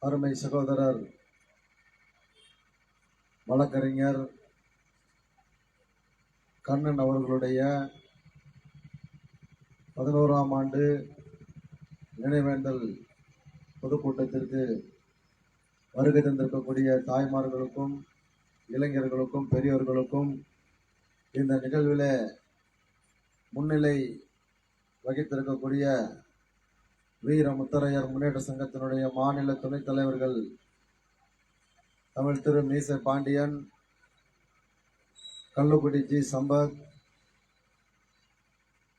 அருமை சகோதரர் வழக்கறிஞர் கண்ணன் அவர்களுடைய 11ஆம் ஆண்டு நினைவேந்தல் பொதுக்கூட்டத்திற்கு வருகை தந்திருக்கக்கூடிய தாய்மார்களுக்கும் இளைஞர்களுக்கும் பெரியோர்களுக்கும் இந்த நிகழ்வில் முன்னிலை வகித்திருக்கக்கூடிய வீர முத்தரையர் முன்னேற்ற சங்கத்தினுடைய மாநில துணைத் தலைவர்கள் தமிழ் திரு மீச பாண்டியன், கல்லுக்குடி ஜி சம்பத்,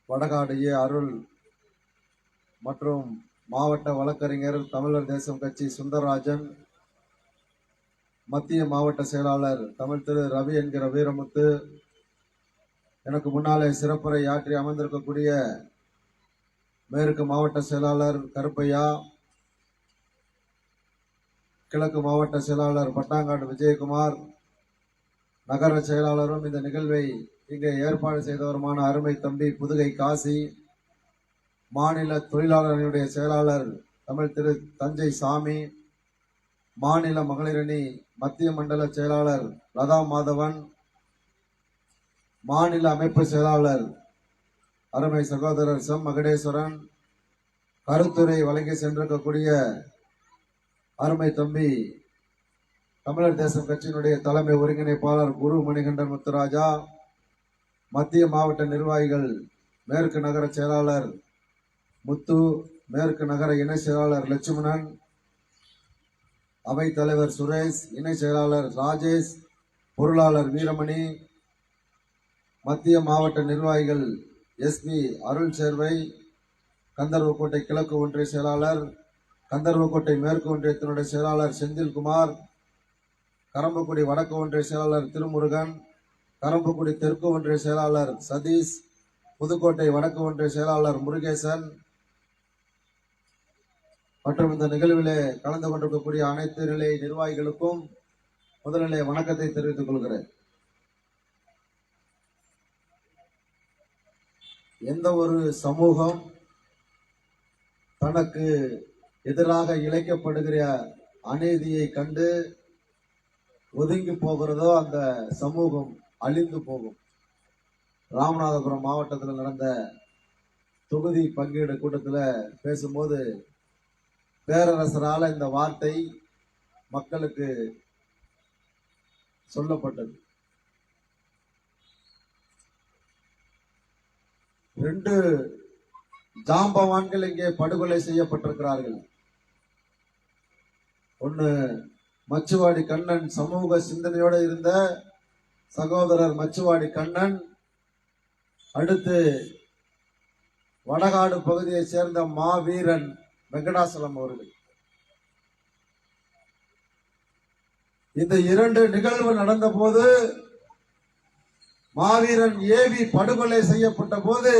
வடகாடு ஏ அருள் மற்றும் மாவட்ட வழக்கறிஞர் தமிழர் தேசம் கட்சி சுந்தரராஜன், மத்திய மாவட்ட செயலாளர் தமிழ் திரு ரவி என்கிற வீரமுத்து, எனக்கு முன்னாலே சிறப்புரை ஆற்றி அமர்ந்திருக்கக்கூடிய மேற்கு மாவட்ட செயலாளர் கருப்பையா, கிழக்கு மாவட்ட செயலாளர் பட்டாங்காடு விஜயகுமார், நகர செயலாளரும் இந்த நிகழ்வை இங்கே ஏற்பாடு செய்தவருமான அருமை தம்பி புதுகை காசி, மாநில தொழிலாளர்களுடைய செயலாளர் தமிழ் திரு தஞ்சை சாமி, மாநில மகளிரணி மத்திய மண்டல செயலாளர் லதா மாதவன், மாநில அமைப்பு செயலாளர் அருமை சகோதரர் செம் மகடேஸ்வரன், கருத்துரை வழங்கி சென்றிருக்கக்கூடிய அருமை தம்பி தமிழர் தேசம் கட்சியினுடைய தலைமை ஒருங்கிணைப்பாளர் குரு மணிகண்டன் முத்துராஜா, மத்திய மாவட்ட நிர்வாகிகள் மேற்கு நகர செயலாளர் முத்து, மேற்கு நகர இணை செயலாளர் லட்சுமணன், அவைத் தலைவர் சுரேஷ், இணை செயலாளர் ராஜேஷ், பொருளாளர் வீரமணி, மத்திய மாவட்ட நிர்வாகிகள் எஸ்பி அருள் சேர்வை, கந்தர்வக்கோட்டை கிழக்கு ஒன்றிய செயலாளர், கந்தர்வக்கோட்டை மேற்கு ஒன்றியத்தினுடைய செயலாளர் செந்தில்குமார், கரம்பக்குடி வடக்கு ஒன்றிய செயலாளர் திருமுருகன், கரம்பக்குடி தெற்கு ஒன்றிய செயலாளர் சதீஷ், புதுக்கோட்டை வடக்கு ஒன்றிய செயலாளர் முருகேசன் மற்றும் இந்த நிகழ்விலே கலந்து கொண்டிருக்கக்கூடிய அனைத்து நிலை நிர்வாகிகளுக்கும் முதலிலே வணக்கத்தை தெரிவித்துக் கொள்கிறேன். எந்த ஒரு சமூகம் தனக்கு எதிராக இழைக்கப்படுகிற அநீதியை கண்டு ஒதுங்கி போகிறதோ அந்த சமூகம் அழிந்து போகும். ராமநாதபுரம் மாவட்டத்தில் நடந்த தொகுதி பங்கீடு கூட்டத்தில் பேசும்போது பேரரசரால் இந்த வார்த்தை மக்களுக்கு சொல்லப்பட்டது. 2 ஜாம்பவான்கள் இங்கே படுகொலை செய்யப்பட்டிருக்கிறார்கள். ஒன்னு மச்சுவாடி கண்ணன், சமூக சிந்தனையோடு இருந்த சகோதரர் மச்சுவாடி கண்ணன், அடுத்து வடகாடு பகுதியை சேர்ந்த மாவீரன் வெங்கடாசலம் அவர்கள். இந்த 2 நிகழ்வு நடந்த போது மாவீரன் ஏவி படுகொலை செய்யப்பட்ட போது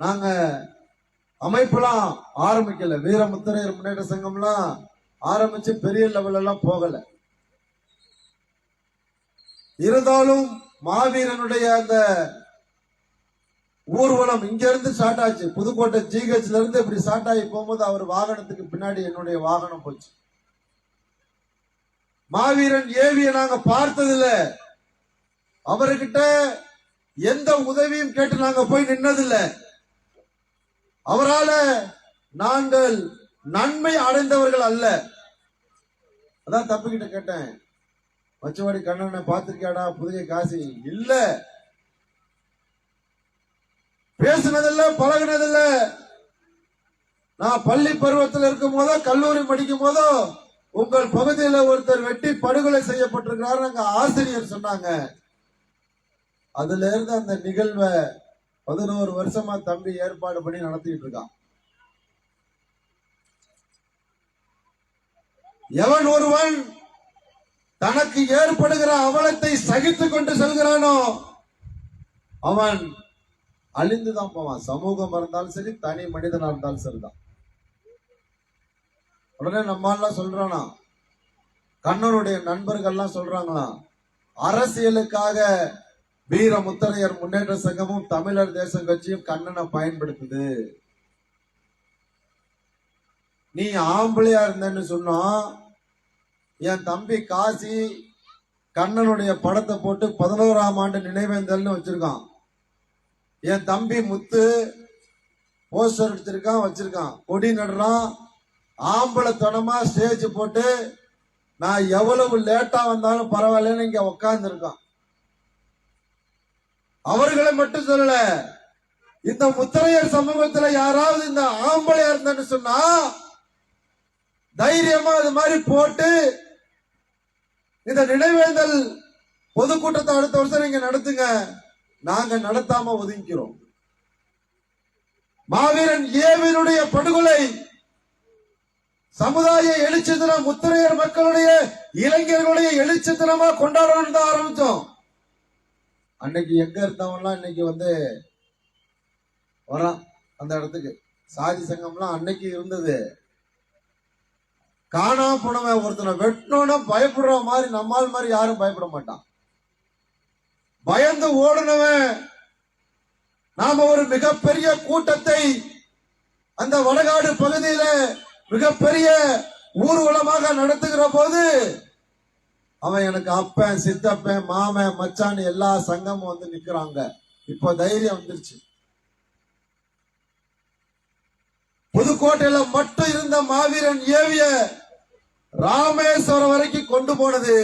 நாங்க அமைப்புலாம் ஆரம்பிக்கல, வீரமுத்தரையர் முன்னேற்ற சங்கம்லாம் ஆரம்பிச்சு பெரிய லெவல் எல்லாம் போகல. இருந்தாலும் மாவீரனுடைய அந்த ஊர்வலம் இங்க இருந்து ஸ்டார்ட் ஆச்சு. புதுக்கோட்டை ஜிஹெச்ல இருந்து இப்படி ஸ்டார்ட் ஆகி போகும்போது அவர் வாகனத்துக்கு பின்னாடி என்னுடைய வாகனம் போச்சு. மாவீரன் ஏவிய நாங்க பார்த்ததில்ல, அவர்கிட்ட எந்த உதவியும் கேட்டு நாங்க போய் நின்னதில்லை. அவரால நாங்கள் நன்மை அடைந்தவர்கள் அல்ல. அதான் தம்பிக்கிட்ட கேட்டேன், மச்சவாடி கண்ணனை பார்த்திருக்கியாடா புதுகை காசி? இல்ல, பேசினதில்ல, பழகினதில்ல. நான் பள்ளி பருவத்தில் இருக்கும் போதோ கல்லூரி படிக்கும் போதோ உங்கள் பகுதியில் ஒருத்தர் வெட்டி படுகொலை செய்யப்பட்டிருக்கிறார் அங்க ஆசிரியர் சொன்னாங்க. அதுல இருந்து அந்த நிகழ்வை 11 வருஷமா தம்பி ஏற்பாடு பண்ணி நடத்திட்டு இருக்கான். எவன் ஒருவன் தனக்கு ஏற்படுகிற அவலத்தை சகித்துக் கொண்டு செல்கிறானோ அவன் அழிந்துதான் போவான். சமூகம் இருந்தாலும் சரி, தனி மனிதனா இருந்தாலும் சரிதான். உடனே நம்மளாம் சொல்றானா, கண்ணனுடைய நண்பர்கள்லாம் சொல்றாங்களாம், அரசியலுக்காக வீர முத்தரையர் முன்னேற்ற சங்கமும் தமிழர் தேசம் கட்சியும் கண்ணனை பயன்படுத்துது. நீ ஆம்பளையா இருந்தன்னு சொன்னா என் தம்பி காசி கண்ணனுடைய படத்தை போட்டு 11ஆம் ஆண்டு நினைவேந்தல்னு வச்சிருக்கான். என் தம்பி முத்து போஸ்டர் அடிச்சிருக்கான், வச்சிருக்கான், கொடி நடுறான், ஆம்பளை தனமா ஸ்டேஜ் போட்டு நான் எவ்வளவு லேட்டா வந்தாலும் பரவாயில்லன்னு இங்க உட்கார்ந்து இருக்கான். அவர்களை மட்டும் சொல்லல, இந்த முத்தரையர் சமூகத்துல யாராவது இந்த ஆம்பளையா இருந்தன்னு சொன்னா தைரியமா அது மாதிரி போட்டு இந்த நினைவேந்தல் பொதுக்கூட்டத்தை அடுத்த வருஷம் நீங்க நடத்துங்க, நாங்க நடத்தாம ஒதுங்கிறோம். மாவீரன் ஏவினுடைய படுகொலை சமுதாய எழுச்சி தினம், முத்தரையர் மக்களுடைய இளைஞர்களுடைய எழுச்சி தினமா கொண்டாடணும் தான் ஆரம்பிச்சோம். அன்னைக்கு எங்க இருந்தவன்லாம் இன்னைக்கு வரான் அந்த இடத்துக்கு. சாதி சங்கம்லாம் அன்னைக்கு இருந்தது. காணாம போனவன் ஒருத்தனை வெட்டணும்னா பயப்படுற மாதிரி நம்மால் மாதிரி யாரும் பயப்பட மாட்டான். பயந்து ஓடுனவன். நாம ஒரு மிகப்பெரிய கூட்டத்தை அந்த வடகாடு பகுதியில மிகப்பெரிய ஊர்வலமாக நடத்துகிற போது அவன் எனக்கு அப்பன், சித்தப்பன், மாமன், மச்சான் எல்லா சங்கமும் நிக்கிறாங்க. இப்ப தைரியம் வந்துருச்சு. புதுக்கோட்டையில மட்டும் இருந்த மாவீரன் ஏவிய ராமேஸ்வரம் வரைக்கும் கொண்டு போனது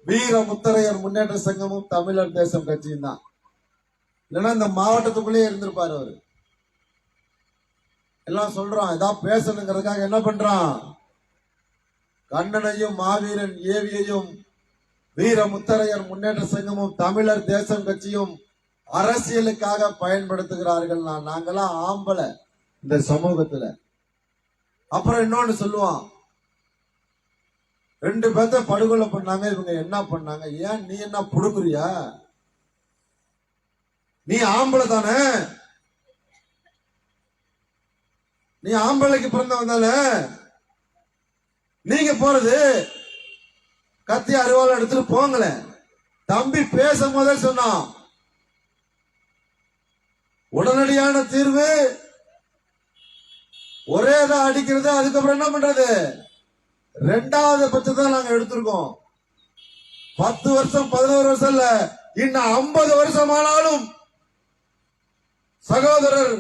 வீர முத்தரையர் முன்னேற்ற சங்கமும் தமிழர் தேசம் கட்சியும் தான். இல்லைன்னா இந்த மாவட்டத்துக்குள்ளேயே இருந்திருப்பாரு அவரு. எல்லாம் சொல்றான், இதான் பேசணுங்கிறதுக்காக என்ன பண்றான், கண்ணனையும் மாவீரன் ஏவியையும் வீர முத்தரையர் முன்னேற்ற சங்கமும் தமிழர் தேசம் கட்சியும் அரசியலுக்காக பயன்படுத்துகிறார்கள். நாங்கெல்லாம் ஆம்பளை இந்த சமூகத்துல. அப்புறம் இன்னொன்னு சொல்லுவான், 2 பேர்த்த படுகொலை பண்ணாங்க, இவங்க என்ன பண்ணாங்க, ஏன் நீ என்ன புடுங்குறியா, நீ ஆம்பளை தானே, நீ ஆம்பளைக்கு பிறந்தவன் தானே, நீங்க போறது கத்தி அருவாள் எடுத்துட்டு போங்களே. தம்பி பேசும் போதே சொன்னான், உடனடியான தீர்வு ஒரே தான் அடிக்கிறது, அதுக்கப்புறம் என்ன பண்றது, 2வது பட்சத்தை நாங்க எடுத்திருக்கோம். 10 வருஷம் 11 வருஷம் இல்ல, இன்னும் 50 வருஷம் ஆனாலும் சகோதரர்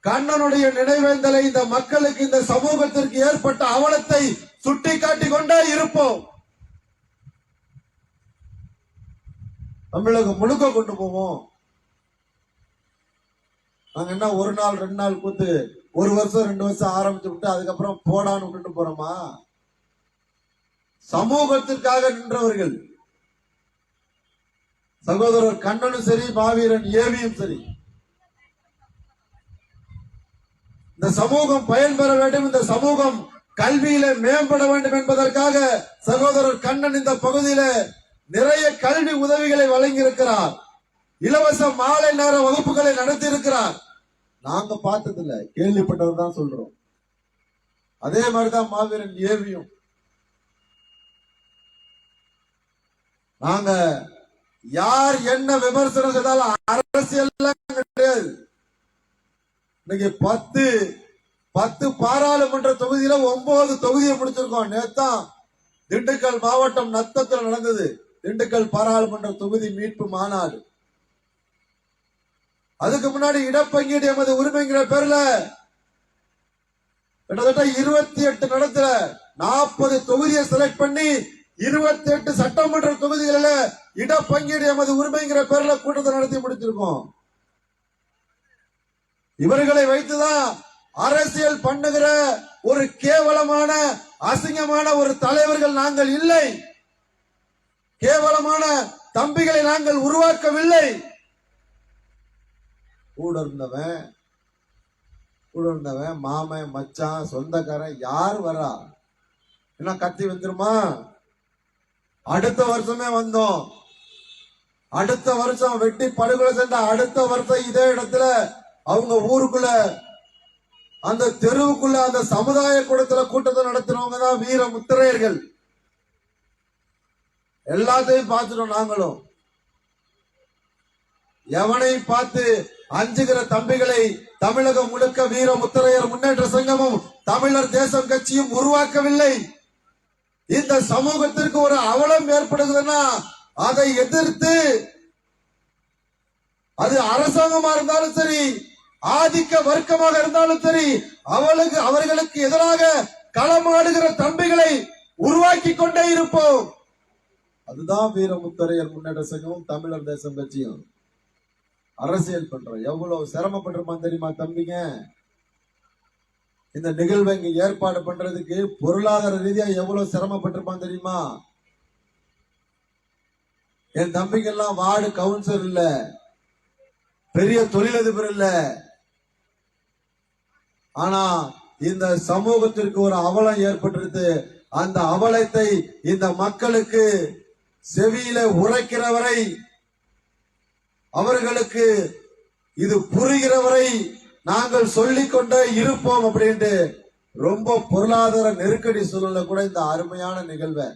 கண்ணனுடைய நினைவேந்தலை இந்த மக்களுக்கு, இந்த சமூகத்திற்கு ஏற்பட்ட அவலத்தை சுட்டி காட்டிக் கொண்டே இருப்போம். தமிழகம் முழுக்க கொண்டு போவோம். நாங்க என்ன 1 நாள் 2 நாள் கூத்து 1 வருஷம் 2 வருஷம் ஆரம்பிச்சு விட்டு அதுக்கப்புறம் போடான்னு விட்டுட்டு போறோமா? சமூகத்திற்காக நின்றவர்கள் சகோதரர் கண்ணனும் சரி, மாவீரன் ஏவியும் சரி. இந்த சமூகம் பயன்பெற வேண்டும், இந்த சமூகம் கல்வியில மேம்பட வேண்டும் என்பதற்காக சகோதரர் கண்ணன் இந்த பகுதியில நிறைய கல்வி உதவிகளை வழங்கி இருக்கிறார். இலவச மாலை நேர வகுப்புகளை நடத்தி இருக்கிறார். நாங்க பார்த்ததில்ல, கேள்விப்பட்டவர் தான் சொல்றோம். அதே மாதிரிதான் மாவீரன் ஏவியும். நாங்க யார் என்ன விமர்சனம் செய்தாலும் அரசியல் கிடையாது. இன்னைக்கு 10 பாராளுமன்ற தொகுதியில 9 தொகுதியை முடிச்சிருக்கோம். நேத்தான் திண்டுக்கல் மாவட்டம் நத்தத்தில் நடந்தது திண்டுக்கல் பாராளுமன்ற தொகுதி மீட்பு மாநாடு. அதுக்கு முன்னாடி இடப்பங்கீடு எமது உரிமைங்கிற பேர்ல கிட்டத்தட்ட 28 நடத்துல 40 தொகுதியை செலக்ட் பண்ணி 28 சட்டமன்ற தொகுதிகளில் இடப்பங்கீடு எமது உரிமைங்கிற பேர்ல கூட்டத்தை நடத்தி முடிச்சிருக்கோம். இவர்களை வைத்துதான் அரசியல் பண்ணுகிற ஒரு கேவலமான அசிங்கமான ஒரு தலைவர்கள் நாங்கள் இல்லை. கேவலமான தம்பிகளை நாங்கள் உருவாக்கவில்லை. கூட இருந்தவன் மாமன், மச்சான், சொந்தக்காரன் யார் வரா? என்ன கத்தி வந்துருமா? அடுத்த வருஷமே வந்தோம். அடுத்த வருஷம் வெட்டி படுகொலை சென்ற அடுத்த வருஷம் இதே இடத்துல அவங்க ஊருக்குள்ள அந்த தெருவுக்குள்ள அந்த சமுதாய கூடத்துல கூட்டத்தை நடத்தினவங்க தான் வீர முத்திரையர்கள். எல்லாத்தையும் பார்த்துட்டோம். நாங்களும் எவனை பார்த்து அஞ்சுகிற தம்பிகளை தமிழகம் முழுக்க வீர முத்தரையர் முன்னேற்ற சங்கமும் தமிழர் தேசம் கட்சியும் உருவாக்கவில்லை. இந்த சமூகத்திற்கு ஒரு அவலம் ஏற்படுகிறதுன்னா அதை எதிர்த்து அது அரசாங்கமா இருந்தாலும் சரி, ஆதிக்க வர்க்கமாக இருந்தாலும் சரி, அவர்களுக்கு எதிராக களமாடுகிற தம்பிகளை உருவாக்கி கொண்டே இருப்போம். அதுதான் வீரமுத்தரையர் முன்னேற்ற சங்கமும் தமிழர் தேசம் கட்சியும் அரசியல் பண்றோம். எவ்வளவு சிரமப்பட்டிருப்பான் தெரியுமா தம்பிங்க? இந்த நிகழ்வை இங்க ஏற்பாடு பண்றதுக்கு பொருளாதார ரீதியா எவ்வளவு சிரமப்பட்டிருப்பான் தெரியுமா? என் தம்பிங்க எல்லாம் வார்டு கவுன்சிலர் இல்ல, பெரிய தொழிலதிபர் இல்ல. ஆனா இந்த சமூகத்திற்கு ஒரு அவலம் ஏற்பட்டிருக்கு. அந்த அவலத்தை இந்த மக்களுக்கு செவியில உரைக்கிறவரை, அவர்களுக்கு இது புரிகிறவரை நாங்கள் சொல்லிக் கொண்டே இருப்போம் அப்படின்ட்டு ரொம்ப பொருளாதார நெருக்கடி சூழல்ல கூட இந்த அருமையான நிகழ்வை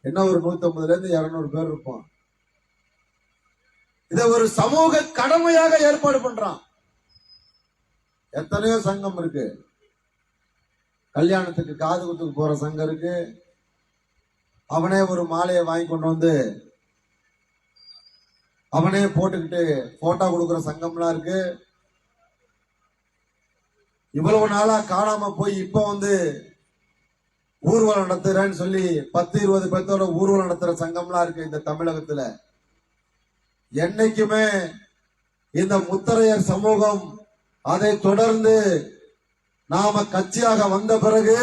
என்ன ஒரு 150 இருந்து 200 பேர் இருப்போம். இதை ஒரு சமூக கடமையாக ஏற்பாடு பண்றான். எத்தனையோ சங்கம் இருக்கு. கல்யாணத்துக்கு காது குத்துக்கு போற சங்கம் இருக்கு. அவனே ஒரு மாலையை வாங்கி கொண்டு வந்து அவனே போட்டுக்கிட்டு போட்டோ கொடுக்கிற சங்கம்லாம் இருக்கு. இவ்வளவு நாளா காணாம போய் இப்ப வந்து ஊர்வலம் நடத்துறேன்னு சொல்லி 10-20 பேர்த்தோட ஊர்வலம் நடத்துற சங்கம்லாம் இருக்கு இந்த தமிழகத்துல. என்னைக்குமே இந்த முத்தரையர் சமூகம் அதை தொடர்ந்து நாம கட்சியாக வந்த பிறகு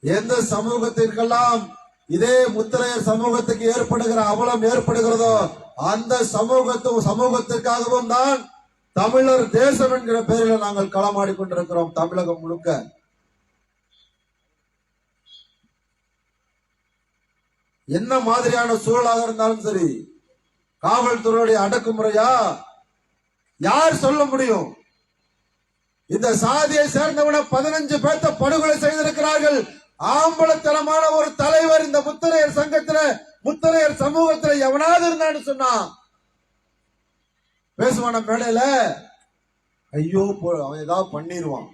எந்த சமூகத்திற்கெல்லாம் இதே முத்தரையர் சமூகத்துக்கு ஏற்படுகிற அவலம் ஏற்படுகிறதோ அந்த சமூகத்திற்காகவும் தான் தமிழர் தேசம் என்கிற பெயரில் நாங்கள் களமாடி கொண்டிருக்கிறோம் தமிழகம் முழுக்க. என்ன மாதிரியான சூழலாக இருந்தாலும் சரி, காவல்துறையுடைய அடக்குமுறையா யார் சொல்ல முடியும்? இந்த சாதியை சேர்ந்தவன 15 பேர்த்த படுகொலை செய்திருக்கிறார்கள். ஆம்பளத்தனமான ஒரு தலைவர் இந்த முத்தரையர் சங்கத்துல, முத்தரையர் சமூகத்துல எவனாவது இருந்தான்னு சொன்னா பேசுவான மேடையில, ஐயோ அவன் ஏதாவது பண்ணிடுவான்,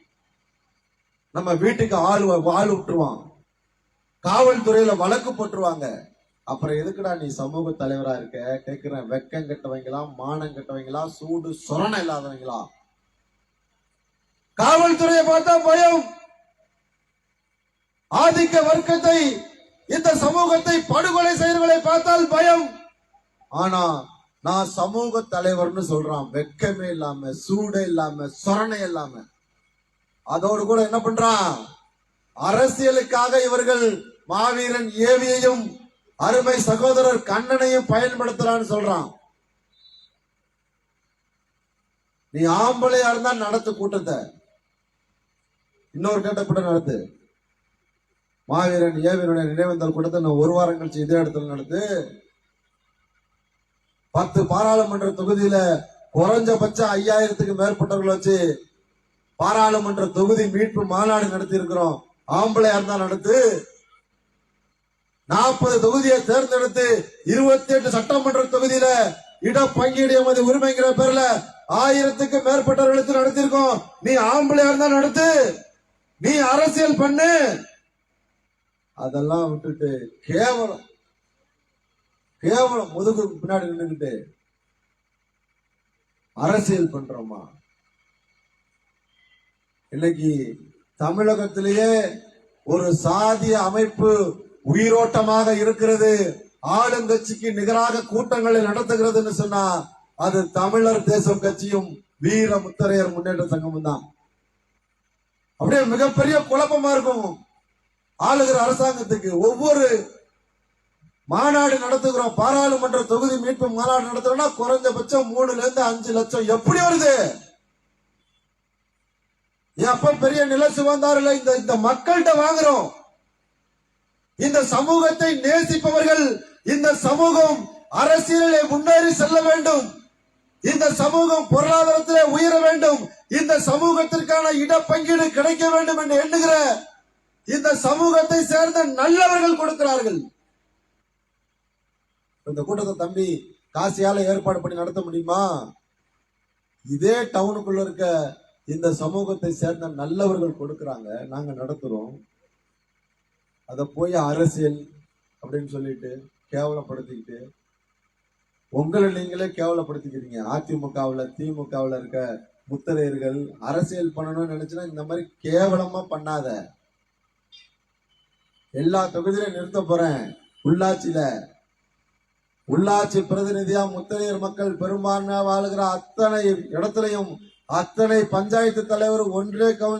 நம்ம வீட்டுக்கு ஆள் விட்டுருவான், காவல்துறையில வழக்கு போட்டுருவாங்க. அப்புறம் எதுக்குடா நீ சமூக தலைவரா இருக்க கேக்குறேன். வெக்கம் கெட்டவங்களா, மானம் கெட்டவங்களா, சூடு சொரணை இல்லாதவங்களா? காவல்துறையை பார்த்தா பயம். ஆதிக்க வர்க்கத்தை, இந்த சமூகத்தை படுகொலை செய்யறவர்களை பார்த்தால் பயம். ஆனா நான் சமூக தலைவர்னு சொல்றான், வெக்கமே இல்லாம, சூடே இல்லாம, சொரணை இல்லாம. அதோடு கூட என்ன பண்றான்? அரசியலுக்காக இவர்கள் மாவீரன் ஏவியையும் அருமை சகோதரர் கண்ணனையும் பயன்படுத்துறான்னு சொல்றான். நீ ஆம்பளையா இருந்தா நடத்து கூட்டத்தை, இன்னொரு கட்டப்பட்ட நடத்து. மாவீரன் ஏவியனுடைய நினைவேந்தல் கூட்டத்தை நான் 1 வாரம் கழிச்சு இதே இடத்துல நடத்து. 10 பாராளுமன்ற தொகுதியில குறைஞ்சபட்சம் 5000க்கு மேற்பட்டவர்கள் வச்சு பாராளுமன்ற தொகுதி மீட்பு மாநாடு நடத்தி இருக்கிறோம். ஆம்பளையா இருந்தா நடத்து. 40 தொகுதியை தேர்ந்தெடுத்து 28 சட்டமன்ற தொகுதியில இடப்பங்கீடு உரிமைங்கிற பேர்ல 1000க்கு மேற்பட்டவர்களுக்கு நடத்திருக்கோம். நீ ஆம்பளையா இருந்தா நடத்து, நீ அரசியல் பண்ணு. அதெல்லாம் விட்டுட்டு கேவலம் முதுகு பின்னாடி நின்றுகிட்டு அரசியல் பண்றோமா? இன்னைக்கு தமிழகத்திலேயே ஒரு சாதிய அமைப்பு உயிரோட்டமாக இருக்கிறது, ஆளுங்கட்சிக்கு நிகராக கூட்டங்களை நடத்துகிறதுன்னு சொன்னா அது தமிழர் தேசம் கட்சியும் வீர முத்தரையர் முன்னேற்ற சங்கமும் தான். அப்படியே மிகப்பெரிய குழப்பமா இருக்கும் ஆளுகிற அரசாங்கத்துக்கு. ஒவ்வொரு மாநாடு நடத்துகிறோம், பாராளுமன்ற தொகுதி மீட்பு மாநாடு நடத்துறோம்னா குறைஞ்சபட்சம் 3 இருந்து 5 லட்சம் எப்படி வருது? எப்ப பெரிய நில சுவந்தாரில் இந்த மக்கள்கிட்ட வாங்குறோம். இந்த சமூகத்தை நேசிப்பவர்கள், இந்த சமூகம் அரசியலிலே முன்னேறி செல்ல வேண்டும், இந்த சமூகம் பொருளாதாரத்திலே உயர வேண்டும், இந்த சமூகத்திற்கான இடப்பங்கீடு கிடைக்க வேண்டும் என்று எண்ணுகிற இந்த சமூகத்தை சேர்ந்த நல்லவர்கள் கொடுக்கிறார்கள். இந்த கூட்டத்தை தம்பி காசியால ஏற்பாடு பண்ணி நடத்த முடியுமா? இதே டவுனுக்குள்ள இருக்க இந்த சமூகத்தை சேர்ந்த நல்லவர்கள் கொடுக்கறாங்க, நாங்க நடத்துறோம். அத போய் அரசியல் அப்படின்னு சொல்லிட்டு கேவலப்படுத்திக்கிட்டு உங்களை நீங்களே கேவலப்படுத்திக்கிறீங்க. அதிமுகவுல திமுகவுல இருக்க முத்தரையர்கள் அரசியல் பண்ணணும்னு நினைச்சுன்னா இந்த மாதிரி கேவலமா பண்ணாத. எல்லா தொகுதியிலும் நிறுத்த போறேன். உள்ளாட்சி பிரதிநிதியா முத்தரையர் மக்கள் பெரும்பான்மையா வாழுகிற அத்தனை இடத்துலையும் அத்தனை பஞ்சாயத்து தலைவர் ஒன்றே கவுன்சிலர்